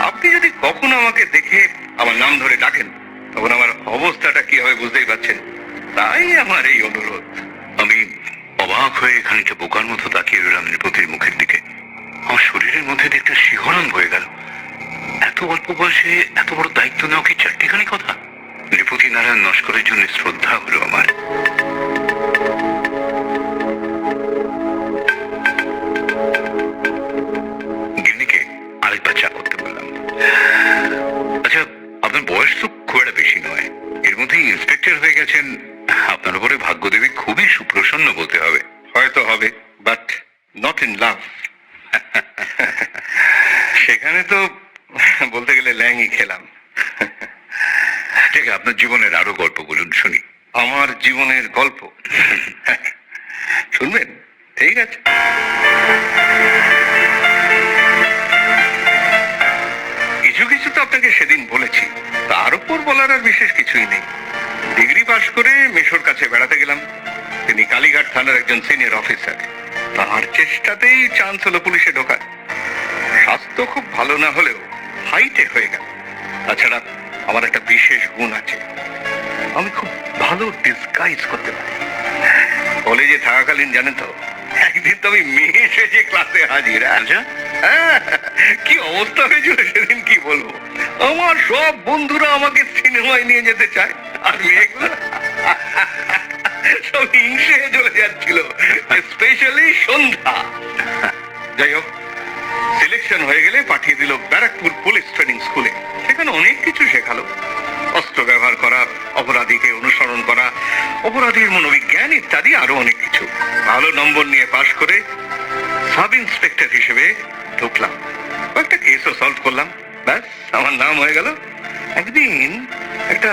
আপনি যদি কখনো আমাকে দেখে আমার নাম ধরে ডাকেন তখন আমার অবস্থাটা কি হবে বুঝতেই পারছেন। তাই আমার এই অনুরোধ। আমি অবাক হয়ে খানিকটা বোকার মতো তাকিয়ে রইলাম রিপতির মুখের দিকে। আমার শরীরের মধ্যে দিয়ে একটা শিহরণ বয়ে গেল। এত অল্প বয়সে এত বড় দায়িত্ব নেওয়া কি চারটিখানি কথা? রিপতি নারায়ণ নস্করের জন্য শ্রদ্ধা হলো আমার। গিন্নিকে আরেকবার চা করতে বললাম। আচ্ছা, আপনার বয়স তো খুব একটা বেশি নয়, এর মধ্যেই ইন্সপেক্টর হয়ে গেছেন। আপনার উপরে ভাগ্যদেবী খুবই সুপ্রসন্ন বলতে হবে। হয়তো হবে, বাট নট ইন লাভ। সেখানে তো বলতে গেলে ল্যাংই খেলাম। ঠিক, আপনার জীবনের আরো গল্প বলুন শুনি। আমার জীবনের গল্প শুনবেন? ঠিক আছে। তো আপনাকে সেদিন বলেছি, তার উপর বলার আর বিশেষ কিছুই নেই। ডিগ্রি পাশ করে মেশোর কাছে বেড়াতে গেলাম। তিনি কালীঘাট থানার একজন সিনিয়র অফিসার। তার চেষ্টাতেই চান্স হলো পুলিশে ঢোকার। স্বাস্থ্য খুব ভালো না হলেও হাইটে হয়ে গেল। তাছাড়া আমার একটা বিশেষ গুণ আছে, আমি খুব ভালো ডিসগাইজ করতে পারি। কলেজে থাকাকালীন জানেন তো, একদিন তো আমি মেয়ে সেজে ক্লাসে হাজির। আচ্ছা, কি অবস্থা হয়েছিল সেদিন কি বলবো। আমার সব বন্ধুরা আমাকে সিনেমায় নিয়ে যেতে চায়, আর মেয়েগুলো সব হিংসে চলে যাচ্ছিল, স্পেশালি সন্ধ্যা। যাই হোক, সিলেকশন হয়ে গেলে পাঠিয়ে দিল ব্যারাকপুর পুলিশ ট্রেনিং স্কুলে। সেখানে অনেক কিছু শেখালো, অস্ত্র ব্যবহার করা, অপরাধীকে অনুসরণ করা, অপরাধীর মনোবিজ্ঞান ইত্যাদি আরো অনেক কিছু। ভালো নম্বর নিয়ে পাশ করে সাব ইন্সপেক্টর হিসেবে ঢুকলাম। কয়েকটা কেসও সলভ করলাম, ব্যাস আমার নাম হয়ে গেল। একদিন একটা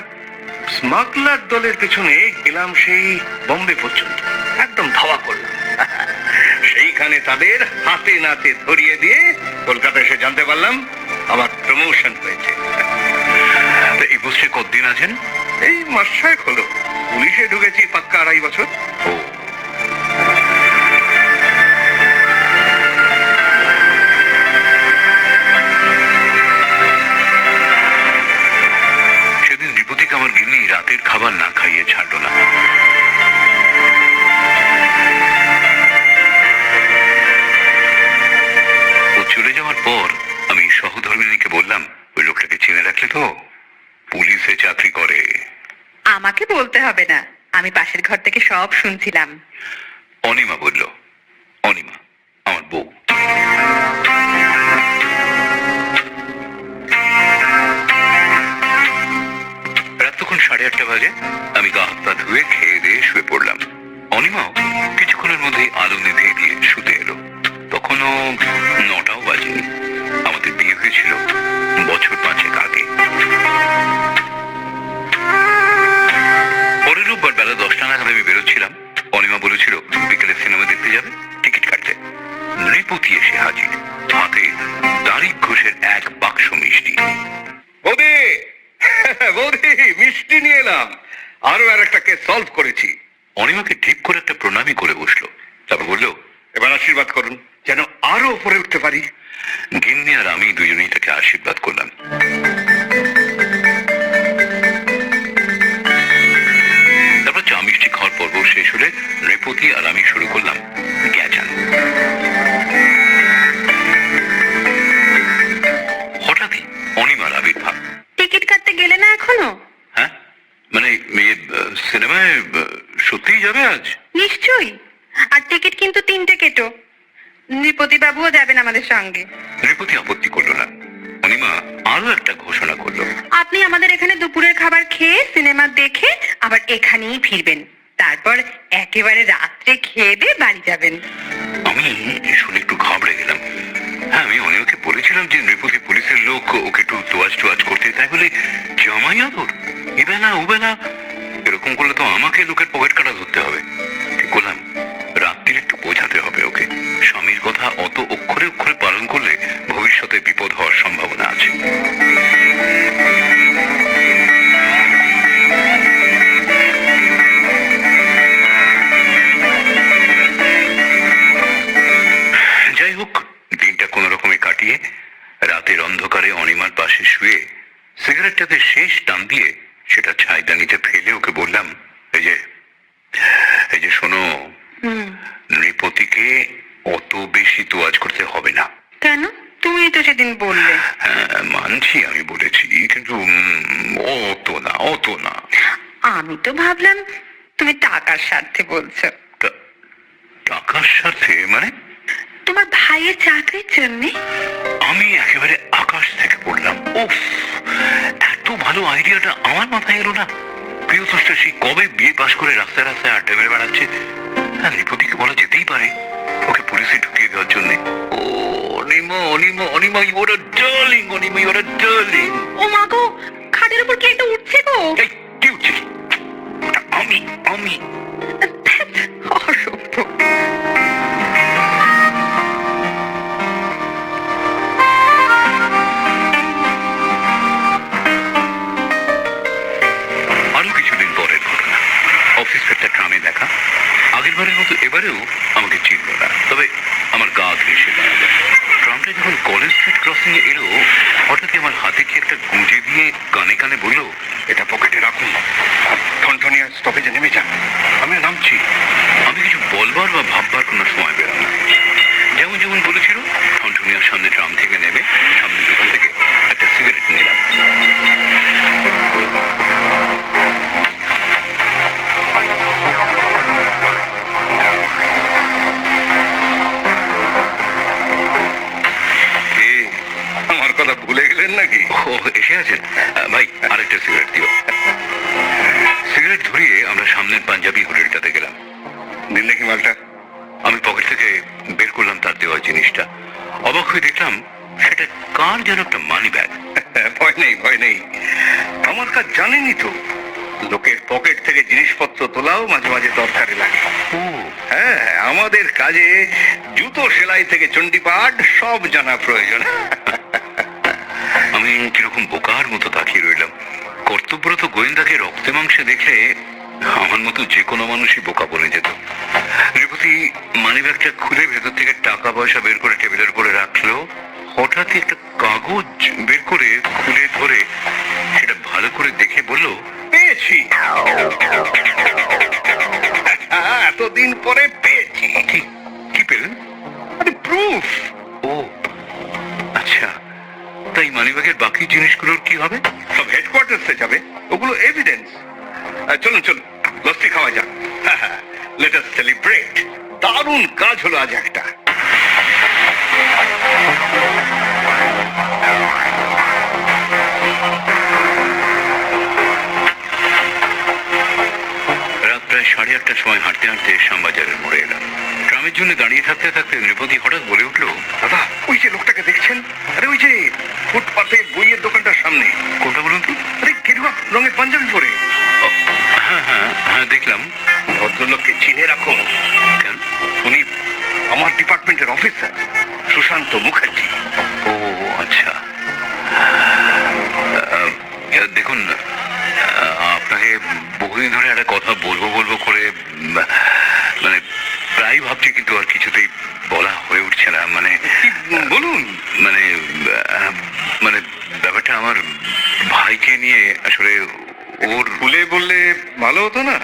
স্মাগলার দলের পেছনে গেলাম, সেই বোম্বে পর্যন্ত একদম ধাওয়া করলাম। সেইখানে তাদের হাতে নাতে ধরিয়ে দিয়ে কলকাতা এসে জানতে পারলাম আমার প্রমোশন হয়েছে। তা এই পোস্টে কতদিন আছেন? এই মাস 6 হলো। পুলিশে ঢুকেছি পাক্কা 2.5 বছর। ও, সেদিন রিপুতিকে আমার গিন্নি রাতের খাবার না খাইয়ে ছাড়লো না। ও চলে যাওয়ার পর আমি সহধর্মিণীকে বললাম, ওই লোকটাকে চিনে রাখলে তো, পুলিশে চাকরি করে। আমাকে বলতে হবে না, আমি পাশের ঘর থেকে সব শুনছিলাম। অনিমা বলল। অনিমা আমার বউ। রাত তখন 8:30 বাজে। আমি গা হাত পা ধুয়ে খেয়ে দিয়ে শুয়ে পড়লাম। অনিমাও কিছুক্ষণের মধ্যেই আলো নিভিয়ে দিয়ে শুতে এলো। তখনও 9টাও বাজেনি। আমাদের বিয়ে হয়েছিল বছর 5 আগে। পরের রোববার বেলা 10টা নাগাদ আমি বেরোচ্ছিলাম। অনিমা বলেছিল বিকেলে সিনেমা দেখতে যাবে, টিকিট কাটতে। নৃপতি এসে হাজির, হাতে দাড়ি ঘোষের এক বাক্স মিষ্টি। বৌদি, বৌদি, মিষ্টি নিয়ে এলাম। আরো আর একটা কেস সলভ করেছি। অনিমাকে ঠিক করে একটা প্রণামী করে বসলো, তারপর বললো, এবার আশীর্বাদ করুন যেন আরো উপরে উঠতে পারি। গিন্নি আর আমি দুজনেই তাকে আশীর্বাদ করলাম। তারপর চা মিষ্টি খাওয়ার পর্ব শেষ হলে নৃপতি আর আমি শুরু করলাম গ্যাজান। হঠাৎই অনিমার আবির্ভাব। টিকিট কাটতে গেলে না এখনো? হ্যাঁ, মানে সিনেমায় সত্যিই যাবে আজ? নিশ্চয়ই। আর টিকিট কিন্তু 3টে কেটো। নৃপতি বাবুও যাবেন আমাদের সঙ্গে। নৃপতি আপত্তি করলো না। অনিমা আরো একটা ঘোষণা করলো, আপনি আমাদের এখানে দুপুরের খাবার খেয়ে সিনেমা দেখে আবার এখানেই ফিরবেন, তারপর একেবারে রাত্রে খেয়ে দিয়ে বাড়ি যাবেন। আমি শুনে একটু ঘাবড়ে গেলাম। হ্যাঁ, আমি অনিমাকে বলেছিলাম যে নৃপতি পুলিশের লোক, ওকে একটু তোয়াজ করতে, তাই বলে জামাই আদর, এবে না উবে না, এরকম করলে তো আমাকে লোকের পকেট কাটা ধরতে হবে। ঠিক করলাম রাত্রির একটু বোঝাতে হবে ওকে, স্বামীর কথা অত অক্ষরে অক্ষরে পালন করলে ভবিষ্যতে বিপদ হওয়ার সম্ভাবনা আছে। যাই হোক, দিনটা কোন রকমে কাটিয়ে রাতের অন্ধকারে অনিমার পাশে শুয়ে সিগারেটটাতে শেষ টান দিয়ে সেটা ছাইদানিতে ফেলে ওকে বললাম, এই যে শোনো, নৃপতিকে অত বেশি তোয়াজ করতে হবে না। কেন? তুমি তো সেদিন বললে। হ্যাঁ, মানছি আমি বলেছি, কিন্তু অত না। আমি তো ভাবলাম তুমি টাকার স্বার্থে বলছো। টাকার স্বার্থে মানে? তোমার ভাইয়ের চাকরির জন্য। আমি একেবারে আকাশ থেকে পড়লাম। উফ, এত ভালো আইডিয়াটা আমার মাথায় এলো না। প্রিয়তোষটা সেই কবে বিয়ে পাশ করে রাস্তায় রাস্তায় আড্ডা মেরে বেড়াচ্ছে। হ্যাঁ, নৃপতিকে বলা যেতেই পারে ওকে পুলিশে ঢুকিয়ে দেওয়ার জন্য। ও Anima, you are a darling. Anima, you are a darling. ও মা গো, খাটের উপর কি একটা উঠছে গো। এই কি উঠছে? আমি অসভ্য। মতো এবারেও আমাকে চিনল না, তবে আমার গা ঘেঁষে দাঁড়ালো। ট্রামটা যখন কলেজ স্ট্রিট ক্রসিং এ এলো, হঠাৎই আমার হাতে কি একটা গুঁজে দিয়ে কানে কানে বলল, এটা পকেটে রাখুন, আর ঠনঠনিয়া স্টপেজে নেমে যান। আমি নামছি। আমি কিছু বলবার বা ভাববার কোনো সময় পেলাম না। যেমন যেমন বলেছিল, ঠনঠনিয়ার সামনে ট্রাম থেকে নেমে সামনের দোকান থেকে একটা সিগারেট নিলাম। আমার কথা ভুলে গেলেন নাকি? ও এসে আছেন? ভাই আরেকটা সিগারেট দিও। সিগারেট ধরিয়ে আমরা সামনের পাঞ্জাবি হোটেলটাতে গেলাম। দিন দেখি মালটা। আমি পকেট থেকে বের করলাম তার দেওয়া জিনিসটা। অবাক হয়ে দেখলাম সেটা কার যেন একটা মানি ব্যাগ। ভয় নেই, ভয় নেই, আমার কাজ জানেনই তো। লোকের পকেট থেকে জিনিসপত্র তোলাও মাঝে মাঝে দরকারে লাগে। ও হ্যাঁ, আমাদের কাজে জুতো সেলাই থেকে চণ্ডীপাঠ সব জানা প্রয়োজন। আমি কিরকম বোকার মতো তাকিয়ে রইলাম। কর্তব্যরত গোয়েন্দাকে রক্তে মাংসে দেখে আমার মতো যে কোনো মানুষই বোকা বনে যেত। রেবতী মানিব্যাগটা খুলে ভেতর থেকে টাকা পয়সা বের করে টেবিলের উপরে রাখলো। হঠাৎই একটা কাগজ বের করে খুলে ধরে সেটা ভালো করে দেখে বলল, পেয়েছি, এতদিন পরে পেয়েছি। কি কি পেলেন? আরে প্রুফ। ও আচ্ছা, তাই মানিব্যাগের বাকি জিনিসগুলোর কি হবে? সব হেডকোয়ার্টার্সে যাবে, ওগুলো এভিডেন্স। চলুন চলুন, লস্যি খাওয়া যাক। Let us celebrate. দারুণ কাজ হলো আজ একটা। রাত প্রায় 8:30টার সময় হাঁটতে হাঁটতে শ্যামবাজারের মোড়ে এলাম। ট্রামের জন্য দাঁড়িয়ে থাকতে থাকতে নৃপতি হঠাৎ বলে উঠলো, দাদা, ওই যে লোকটাকে দেখছেন, আরে ওই যে ফুটপাতে বইয়ের দোকানটার সামনে। কোনটা বলুন তো? আরে গেরুয়া রঙের পাঞ্জাবি পরে। হ্যাঁ হ্যাঁ হ্যাঁ দেখলাম। ভদ্রলোককে চিনে রাখুন। কেন? উনি আমার ডিপার্টমেন্টের অফিসার, সুশান্ত মুখার্জি। ও আচ্ছা। দেখুন, আপনাকে বহুদিন ধরে একটা কথা বলবো বলবো করে মানে প্রায় ভাবছি, কিন্তু আর কিছুতেই বলা হয়ে উঠছে না। মানে বলুন। মানে মানে ব্যাপারটা আমার ভাইকে নিয়ে। আসলে ওর খুলে বললে ভালো হতো না?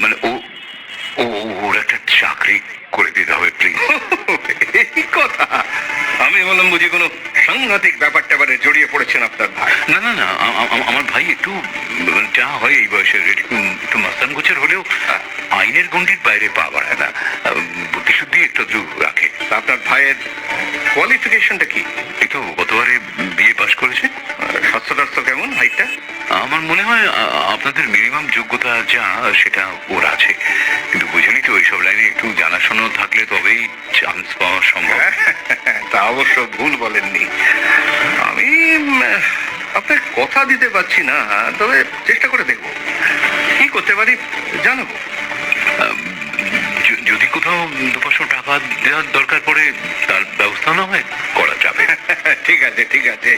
মানে ওর একটা চাকরি করে দিতে হবে প্লিজ। এই কথা? আমি বললাম বুঝি কোনো সাংঘাতিক ব্যাপার ট্যাপারে জড়িয়ে পড়েছেন আপনার ভাই। না না না, আমার ভাই একটু যা হয় এই বয়সে একটু মাস্তান গোছের হলেও আইনের গণ্ডির বাইরে পা বাড়ায় না, বুদ্ধিশুদ্ধি একটু রাখে। তা আপনার ভাইয়ের কোয়ালিফিকেশনটা কি? এই তো গতবারে বিয়ে পাশ করেছে। স্বাস্থ্য কেমন, হাইটটা? আমার মনে হয় আপনাদের মিনিমাম যোগ্যতা যা সেটা ওর আছে, কিন্তু বুঝেনি তো এইসব লাইনে একটু জানাশোনা থাকলে তবেই চান্স পাওয়া সম্ভব। তা অবশ্য ভুল বলেননি। আমি আপনার কথা দিতে পারছি না, তবে চেষ্টা করে দেখব। কি করতে পারি জানাবো। যদি কোথাও 200 টাকা দেওয়ার দরকার পড়ে তার ব্যবস্থা না হয় করা যাবে। ঠিক আছে ঠিক আছে,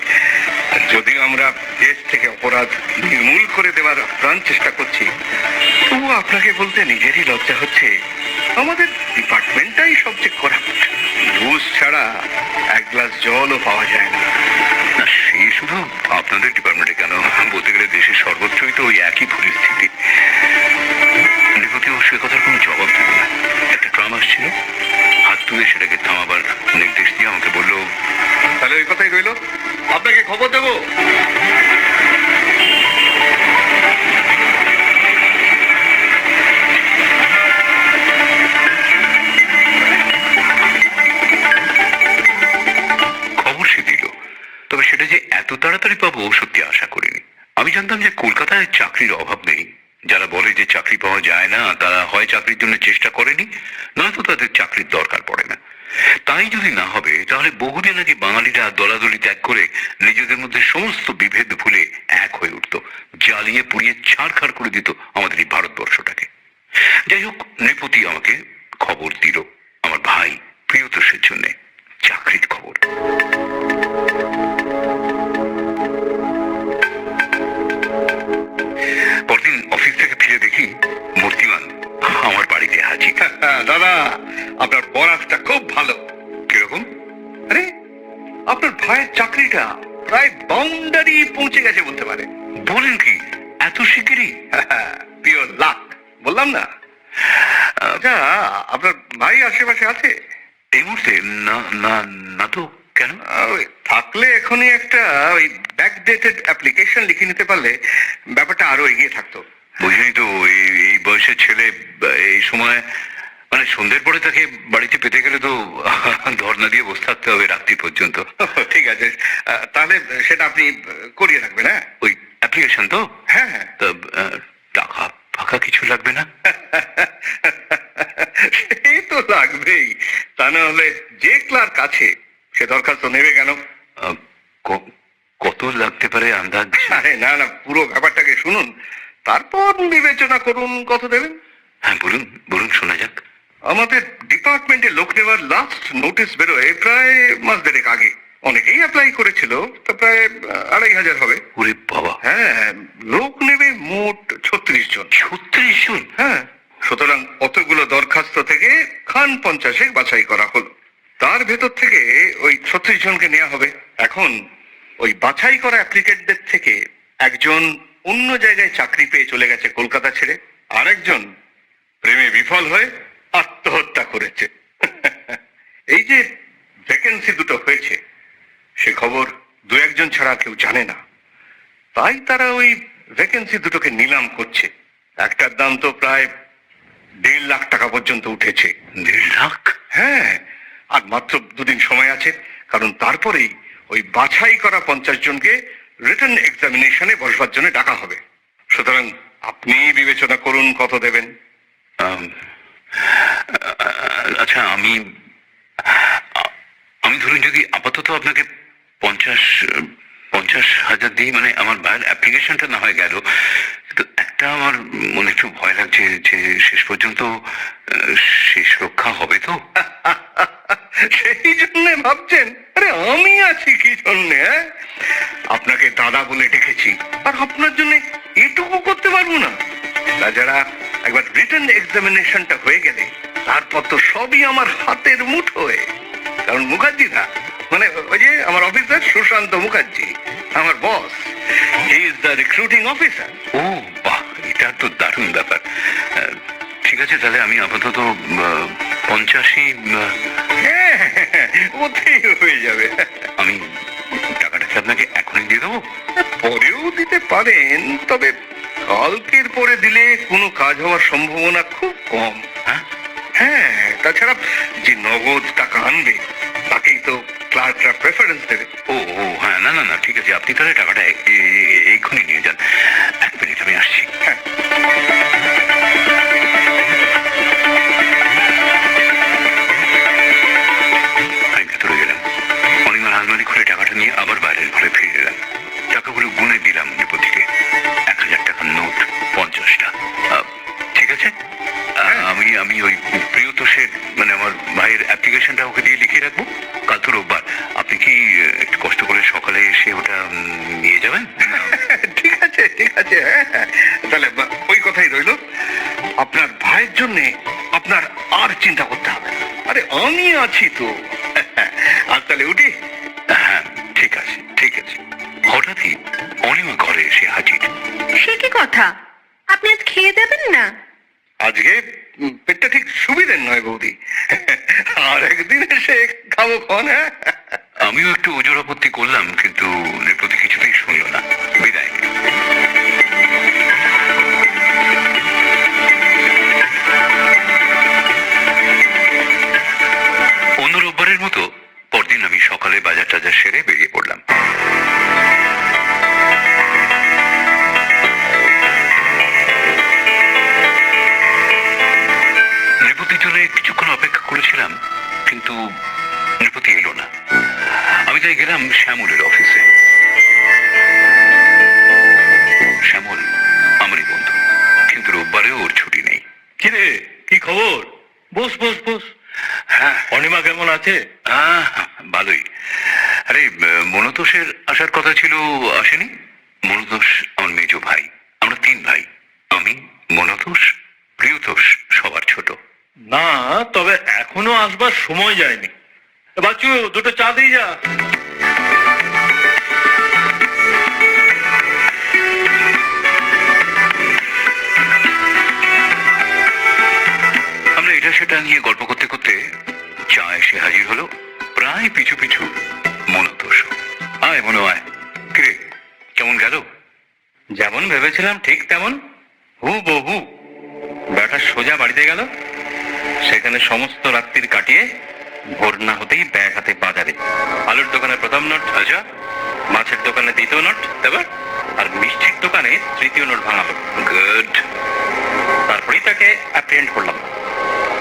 যদিও আমরা দেশ থেকে অপরাধ নির্মূল করে দেওয়ার প্রাণ চেষ্টা করছি, তবুও আপনাকে বলতে নিজেরই লজ্জা হচ্ছে, আমাদের ডিপার্টমেন্টটাই সবচেয়ে করাপ্ট। ঘুষ ছাড়া এক গ্লাস জলও পাওয়া যায় না। না, সে শুধু আপনাদের ডিপার্টমেন্টে কেন, বলতে গেলে দেশের সর্বত্রই তো ওই একই পরিস্থিতি। নৃপতিও সে কথার কোনো জবাব দিল না। একটা ট্রাম আসছিল, হাত তুলে সেটাকে থামাবার নির্দেশ দিয়ে আমাকে বলল, তাহলে ওই কথাই রইল, আপনাকে খবর দেবো। খবর সে দিল, তবে সেটা যে এত তাড়াতাড়ি পাবো সত্যি আশা করিনি। আমি জানতাম যে কলকাতায় চাকরির অভাব নেই। যারা বলে যে চাকরি পাওয়া যায় না, তারা হয় চাকরির জন্য চেষ্টা করেনি, নয়তো তাদের চাকরির দরকার পড়ে না। তাই যদি না হবে, তাহলে বহুদিন আগে বাঙালিরা দলাদলি ত্যাগ করে নিজেদের মধ্যে সমস্ত বিভেদ ভুলে এক হয়ে উঠত, জ্বালিয়ে পুড়িয়ে ছাড়খাড় করে দিত আমাদের এই ভারতবর্ষটাকে। যাই হোক, নৃপতি আমাকে খবর দিল আমার ভাই প্রিয়তোষের জন্য চাকরির খবর। পরদিন অফিস থেকে ফিরে দেখি মূর্তিমান আমার আপনার বরাতটা খুব ভালো। কিরকম? আরে আপনার ভাইয়ের চাকরিটা প্রায় বাউন্ডারি পৌঁছে গেছে বলতে পারে। বলেন কি, এত শিগগিরই? পিওর লাক, বললাম না। আচ্ছা, আপনার ভাই আশেপাশে আছে? এই মুহূর্তে না না না তো। কেন? ওই থাকলে এখনই একটা ওই ব্যাকডেটেড অ্যাপ্লিকেশন লিখে নিতে পারলে ব্যাপারটা আরো এগিয়ে থাকতো। বুঝলি তো, এই বয়সের ছেলে এই সময় মানে সন্ধ্যের পরে তাকে বাড়িতে পেতে গেলে তো ধর্ণা দিয়ে বসে থাকতে হবে রাত্রি পর্যন্ত। ঠিক আছে, তাহলে সেটা আপনি করিয়ে রাখবেন। হ্যাঁ, ওই অ্যাপ্লিকেশন তো? হ্যাঁ হ্যাঁ। তা, টাকা ফাঁকা কিছু লাগবে না? সেই তো লাগবেই, তা না হলে যে ক্লার্ক আছে সে দরখাস্ত নেবে কেন? কত লাগতে পারে আন্দাজ? আরে না না, পুরো ব্যাপারটাকে শুনুন, তারপর বিবেচনা করুন কত দেবেন। হ্যাঁ বলুন বলুন, শোনা যাক। আমাদের ডিপার্টমেন্টে লোক নেওয়ার লাস্ট নোটিশ বেরোয় প্রায় মাস দেড়েক আগে। অনেকেই অ্যাপ্লাই করেছিল, তো প্রায় 2500 হবে। ওরে বাবা! হ্যাঁ, লোক নেবে মোট 36 জন। 36 জন? হ্যাঁ, সুতরাং অতগুলো দরখাস্ত থেকে খান 50 বাছাই করা হলো। তার ভেতর থেকে ওই 36 জনকে নেওয়া হবে। এখন ওই বাছাই করা অ্যাপ্লিকেন্টদের থেকে একজন অন্য জায়গায় চাকরি পেয়ে চলে গেছে কলকাতা ছেড়ে, আরেকজন প্রেমে বিফল হয়ে আত্মহত্যা করেছে। এই যে ভ্যাকেন্সি দুটো হয়েছে সে খবর দু একজন ছাড়া কেউ জানে না, তাই তারা ওই ভ্যাকেন্সি দুটোকে নিলাম করছে। একটার দাম তো প্রায় 1.5 লাখ টাকা পর্যন্ত উঠেছে। 1.5 লাখ? হ্যাঁ, আর মাত্র দুদিন সময় আছে, কারণ তারপরেই ওই বাছাই করা 50 জনকে রিটেন এক্সামিনেশনে বসবার জন্য ডাকা হবে। সুতরাং আপনি বিবেচনা করুন কত দেবেন। আচ্ছা, আমি ধরুন যদি আপাতত আপনাকে 50,000 দিই, মানে আমার ভাইয়ের অ্যাপ্লিকেশনটা না হয় গেল, কিন্তু একটা আমার মনে একটু ভয় লাগছে যে শেষ পর্যন্ত শেষ রক্ষা হবে তো। সেই জন্য ভাবছেন? আরে আমি আছি কি জন্যে? আপনাকে দাদা বলে ডেকেছি, আর আপনার জন্য এটুকু করতে পারবো না? তাছাড়া একবার রিটেন এক্সামিনেশনটা হয়ে গেলে তারপর তো সবই আমার হাতের মুঠোয়। কারণ মুখার্জিদা, মানে ওই যে আমার অফিসার সুশান্ত মুখার্জি, আমার boss, he is the recruiting officer. ও বাহ, এটা তো দারুণ ব্যাপার। ঠিক আছে, তাহলে আমি আপাতত 85 হ্যাঁ, ওতেই হয়ে যাবে। আমি টাকাটাকে আপনাকে এখনই দিয়ে দেবো? পরেও দিতে পারেন, তবে কালকের পরে দিলে কোনো কাজ হওয়ার সম্ভাবনা খুব কম। হ্যাঁ? হ্যাঁ, তাছাড়া যে নগদ টাকা আনবে তাকেই তো ক্লার্করা প্রেফারেন্স দেবে। ও হ্যাঁ, না না না, ঠিক আছে, আপনি তাহলে টাকাটা এক্ষুনি নিয়ে যান। 1 মিনিট, আমি আসছি। হ্যাঁ, আমি ভেতরে গেলাম, অনিমার আলমারি খুলে টাকাটা নিয়ে আবার বাইরের ঘরে ফিরে এলাম। টাকাগুলো গুনে দিলাম নৃপতিকে। 1000 টাকার নোট 50টা। ঠিক আছে, আমি ওই প্রিয়তোষের মানে আমার ভাইয়ের অ্যাপ্লিকেশনটা ওকে দিয়ে লিখে রাখবো। কাল তো রোববার, আপনি কি একটু কষ্ট করে সকালে এসে ওটা নিয়ে যাবেন? ঠিক আছে ঠিক আছে। হ্যাঁ, তাহলে ওই কথাই রইল, আপনার ভাইয়ের জন্য আপনার আর চিন্তা করতে হবে না। আরে আমি আছি তো। আর তাহলে উঠি? হ্যাঁ, ঠিক আছে ঠিক আছে। হঠাৎই অনিমা ঘরে এসে হাজির। সে কি কথা? আপনি আজ খেয়ে যাবেন না? আজকে পেটটা ঠিক সুবিধের নয় বৌদি, আর একদিন এসে খাবো খন। হ্যাঁ, আমিও একটু ওজোর আপত্তি করলাম, কিন্তু নৃপতি কিছুতেই শুনলো না। বিদায়। অন্য রোববারের মতো পরদিন আমি সকালে বাজার টাজার সেরে বেরিয়ে পড়লাম। নৃপতির জন্য কিছুক্ষণ অপেক্ষা করেছিলাম, কিন্তু নৃপতি এলো না। আমি তাই গেলাম শ্যামলের অফিসে। শ্যামল আমারই বন্ধু, কিন্তু রোববারেও ওর ছুটি নেই। কিরে, কি খবর? বস বস বস। হ্যাঁ, অনিমা কেমন আছে? ভালোই। আরে, মনতোষের আসার কথা ছিল, আসেনি। মনতোষ আমার মেজো ভাই, আমরা 3 ভাই। আমি, মনতোষ, প্রিয়তোষ সবার ছোট। না, তবে এখনো আসবার সময় যায়নি। বাচ্চু, দুটো চা দিয়ে যা। আমরা এটা সেটা নিয়ে গল্প করতে করতে চা এসে হাজির হলো, প্রায় পিছু পিছু মনোতোষ। আয় মনে হয়, কিরে কেমন গেল? যেমন ভেবেছিলাম ঠিক তেমন, হুবহু। বেটা সোজা বাড়িতে গেল, সেখানে সমস্ত রাত্রির কাটিয়ে ভোর না হতেই ব্যাগ হাতে বাজারে। আলুর দোকানে প্রথম নোট, আচ্ছা, মাছের দোকানে দ্বিতীয় নোট, তারপর? আর মিষ্টির দোকানে তৃতীয় নোট ভাঙালো। গুড। তারপরেই তাকে অ্যাপ্রিহেন্ড করলাম।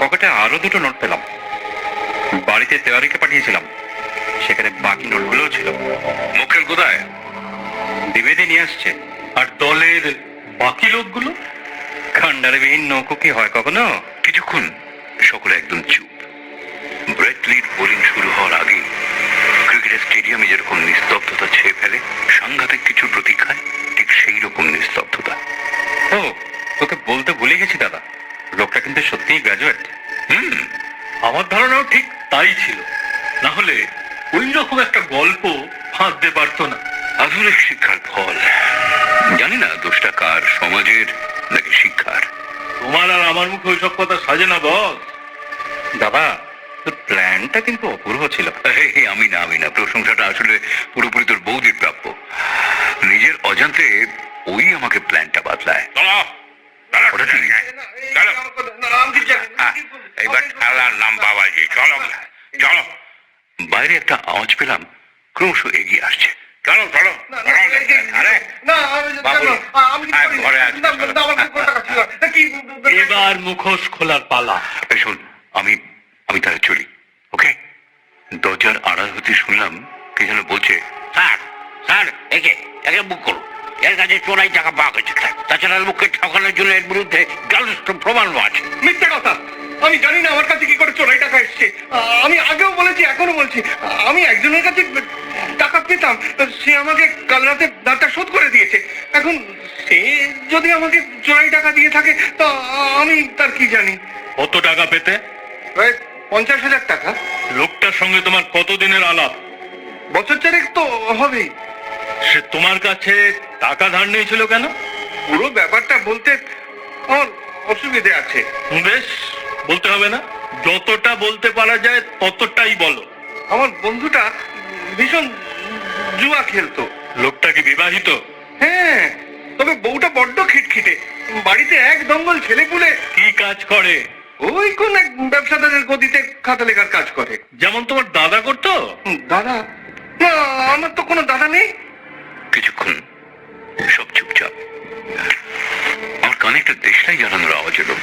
পকেটে আরো দুটো নোট পেলাম। বাড়িতে তেওয়ারিকে পাঠিয়েছিলাম, সেখানে বাকি নোটগুলোও ছিল। মক্কেল কোথায়? দ্বিবেদী নিয়ে আসছে। আর দলের বাকি লোকগুলো? খান্ডারে বিহীন নৌকো কি হয় কখনো? কিছুক্ষণ সকলে একদম চুপ। ব্রেটলির বোলিং শুরু হওয়ার আগে ক্রিকেটের স্টেডিয়ামে যেরকম নিস্তব্ধতা ছেয়ে ফেলে সাংঘাতিক কিছু প্রতীক্ষায়, ঠিক সেই রকম নিস্তব্ধতা। ও, তোকে বলতে ভুলে গেছি দাদা, লোকটা কিন্তু সত্যিই গ্র্যাজুয়েট। আমার ধারণাও ঠিক তাই ছিল, না হলে ওই রকম একটা গল্প ফাঁদতে পারতো না। আধুনিক শিক্ষার ফল। জানি না দোষটা কার, সমাজের নাকি শিক্ষার। তোমার আর আমার মুখে ওইসব কথা সাজে না বস। দাদা, তোর প্ল্যানটা কিন্তু অপূর্ব ছিল। আমি না, প্রশংসাটা আসলে পুরোপুরি তোর বৌদির প্রাপ্য। নিজের অজান্তে ওই আমাকে প্ল্যানটা বাতলায়। ওটা কি? এইবার খেলার নাম বাবাজি, চলো চলো। বাইরে একটা আওয়াজ পেলাম, ক্রমশ এগিয়ে আসছে। চলো চলো। আরে ঘরে আছি। এবার মুখোশ খোলার পালা। এই শোন, আমি তাহলে চলি, ওকে? দরজার আড়াল হতে শুনলাম কে যেন বলছে, স্যার স্যার, একে একে বুক করুন। এর কাছে চোরাই টাকা পাওয়া গেছে। তাছাড়া লোককে ঠকানোর জন্য এর বিরুদ্ধে যথেষ্ট প্রমাণও আছে। মিথ্যে কথা। আমি জানি না আমার কাছে কি করে চোরাই টাকা এসছে। আমি আগেও বলেছি, এখনো বলছি, আমি একজনের কাছে টাকা পেতাম, সে আমাকে কাল রাতে দাঁড়টা শোধ করে দিয়েছে। এখন সে যদি আমাকে চোরাই টাকা দিয়ে থাকে তা আমি তার কি জানি। কত টাকা পেতে? প্রায় 50,000 টাকা। লোকটার সঙ্গে তোমার কতদিনের আলাপ? বছর চারেক তো হবেই। সে তোমার কাছে টাকা ধার নিয়েছিল কেন? পুরো ব্যাপারটা বলতে আমার অসুবিধে আছে। বেশ, বলতে হবে না। যতটা বলতে পারা যায় ততটাই বলো। আমার বন্ধুটা ভীষণ জুয়া খেলতো। লোকটা কি বিবাহিত? হ্যাঁ, তবে বউটা বড্ড খিটখিটে। বাড়িতে এক দঙ্গল ছেলেপুলে। কি কাজ করে? ওই কোন এক ব্যবসাদারের গদিতে খাতা লেখার কাজ করে। যেমন তোমার দাদা করতো? দাদা? না, আমার তো কোনো দাদা নেই। কিছুক্ষণ সব চুপচাপ। আমার কানে একটা দেশলাই জানানোর আওয়াজ এলো।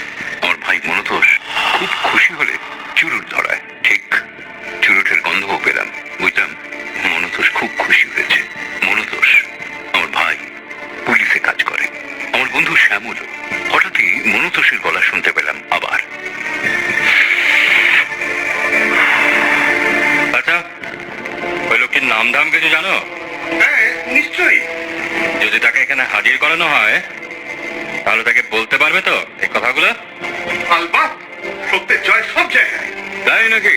আমার ভাই মনোতোষ খুব খুশি হলে চুরুট ধরায়। ঠিক চুরুটের গন্ধও পেলাম, বুঝলাম মনোতোষ খুব খুশি হয়েছে। মনোতোষ আমার ভাই, পুলিশে কাজ করে। আমার বন্ধু শ্যামল। হঠাৎই মনোতোষের গলা শুনতে পেলাম আবার। আচ্ছা, ওই লোকটির নাম দাম কিছু জানো? হ্যাঁ, নিশ্চয়ই। যদি তাকে এখানে হাজির করানো হয় তাহলে তাকে বলতে পারবে তো এই কথাগুলো? আলবাত, সত্যের জয় সব জায়গায়। তাই নাকি?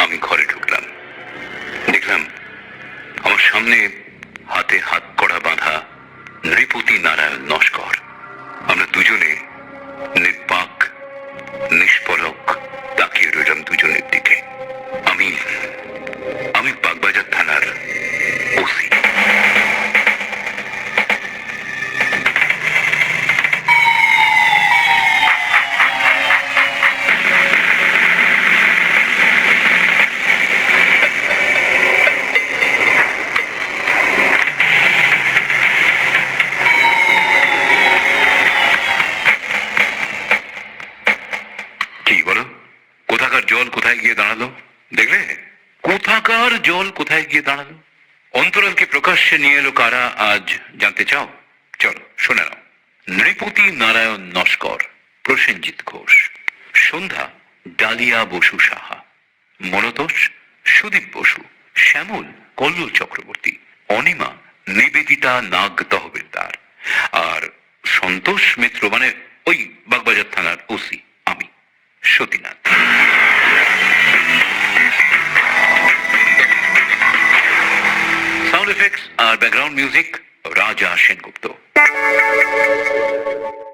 আমি ঘরে ঢুকলাম, দেখলাম আমার সামনে হাতে হাত কড়া বাঁধা নৃপতি নারায়ণ নস্কর। আমরা দুজনে নির্বাক নিষ্পলক তাকিয়ে রইলাম দুজনের দিকে। আমি বাগবাজার থানার ওসি। কি বলো? কোথাকার জল কোথায় গিয়ে দাঁড়ালো দেখলে? কোথাকার জল কোথায় গিয়ে দাঁড়ালো? অন্তরালকে প্রকাশ্যে নিয়ে এলো কারা আজ জানতে চাও? চলো শুনে নাও। নৃপতি নারায়ণ নস্কর, প্রসেনজিৎ ঘোষ। সন্ধ্যা ডালিয়া বসু সাহা। মনোতোষ সুদীপ বসু। শ্যামল কল্লোল চক্রবর্তী। অনিমা নিবেদিতা নাগ তহবিলদার। আর সন্ত সন্তোষ মিত্র, মানে ওই বাগবাজার থানার ওসি, আমি সতীনাথ। সাউন্ড এফেক্টস আর ব্যাকগ্রাউন্ড মিউজিক রাজা সেনগুপ্ত।